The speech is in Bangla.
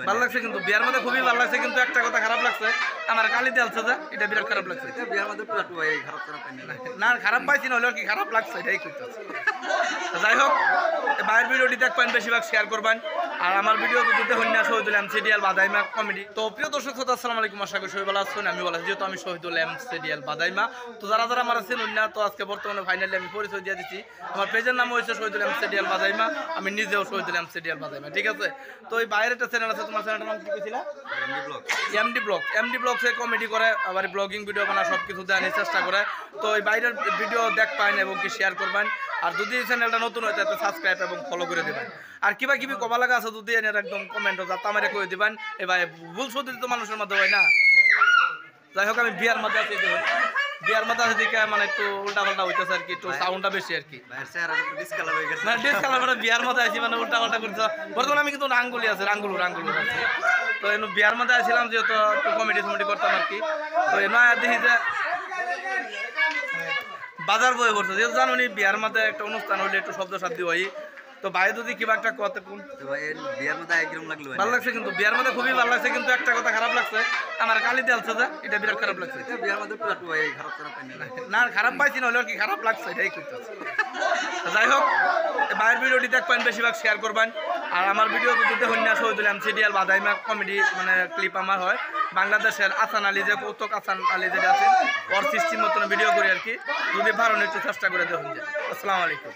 ভালো লাগছে, কিন্তু বিয়ার মধ্যে খুবই ভালো লাগছে, কিন্তু একটা কথা খারাপ লাগছে, আমার কালি দিয়েছে যে এটা বিরাট খারাপ লাগছে। না খারাপ পাইছি না, হলেও কি খারাপ লাগছে এটাই করতেছে। যাই হোক, বাইরের ভিডিওটি দেখবেন, বেশিরভাগ শেয়ার করবেন। আর আমার ভিডিও যদি দেখুন না, শহীদুল এমসিডিএল বাদাইমা কমেডি। তো প্রিয় দর্শক শ্রোতা, আসসালামু আলাইকুম, আশা করি সবাই ভালো আছেন। আমি ভালো আছি, যেহেতু আমি শহীদুল এমসিডিএল বাদাইমা। তো যারা যারা আমার আছেন না, তো আজকে বর্তমানে ফাইনালি আমি পরিচয় দিয়ে দিচ্ছি। আমার পেজের নাম হয়েছে শহীদুল এমসিডিএল বাদাইমা, আমি নিজেও শহীদুল এমসিডিএল বাদাইমা, ঠিক আছে। তো এই বাইরের একটা চ্যানেল আছে, তোমার চ্যানেলটার নাম কি ছিল? এমডি ব্লগ সে কমেডি করে, আবার ব্লগিং ভিডিও বানা, সব কিছু দেওয়ার চেষ্টা করে। তো এই বাইরের ভিডিও দেখবেন এবং কি শেয়ার করবেন। আর যদি এই চ্যানেলটা নতুন হয় তাহলে সাবস্ক্রাইব এবং ফলো করে দেবেন। আর কিবা কিবি কবা লাগা আছে যদি এনে একদম কমেন্টও যাতে আমারে করে দিবেন। এ ভাই ভুল সত্যি তো মানুষের মধ্যে হয় না। যাই হোক, আমি বিয়ার মধ্যে আছি, বিয়ার মধ্যে আছে দিকে মানে একটু উল্টা পাল্টা হইতেছে আর কি, একটু সাউন্ডটা বেশি আর কি। না ডিসকালার মানে বিয়ার মধ্যে আছি, মানে উল্টা পাল্টা করছে। বর্তমানে আমি কিন্তু রাঙ্গুলি আছে, রাঙ্গুলু আছি। তো এনে বিয়ার মধ্যে আসছিলাম, যেহেতু একটু কমেডি করতাম আর কি। তো এনে দেখি যে বাজার বয়ে পড়ছে, যেহেতু জানো নি বিয়ার মধ্যে একটা অনুষ্ঠান হলে একটু শব্দ সাধ্য হয়। তো ভাই যদি কিবা একটা কথা ভালো লাগছে, কিন্তু বিয়ার মধ্যে খুবই ভালো লাগছে, কিন্তু একটা কথা খারাপ লাগছে, আমার কালি দিয়েছে যে এটা বিরাট খারাপ লাগছে। না খারাপ পাইছি না, হলেও কি খারাপ লাগছে এটাই করতেছে। যাই হোক, বাইরের ভিডিওটি দেখবেন, বেশিরভাগ শেয়ার করবেন। আর আমার ভিডিও যদি দেখুন না, শহীদুল এমসিডিএল বাদাইমা কমেডি মানে ক্লিপ আমার হয়। বাংলাদেশের আসান আলী, যে কৌতুক আসান আলী যেটা আছেন, ওর সৃষ্টির মতন ভিডিও করি আর কি। যদি পারেন একটু চেষ্টা করে দেখুন। আসসালামু আলাইকুম।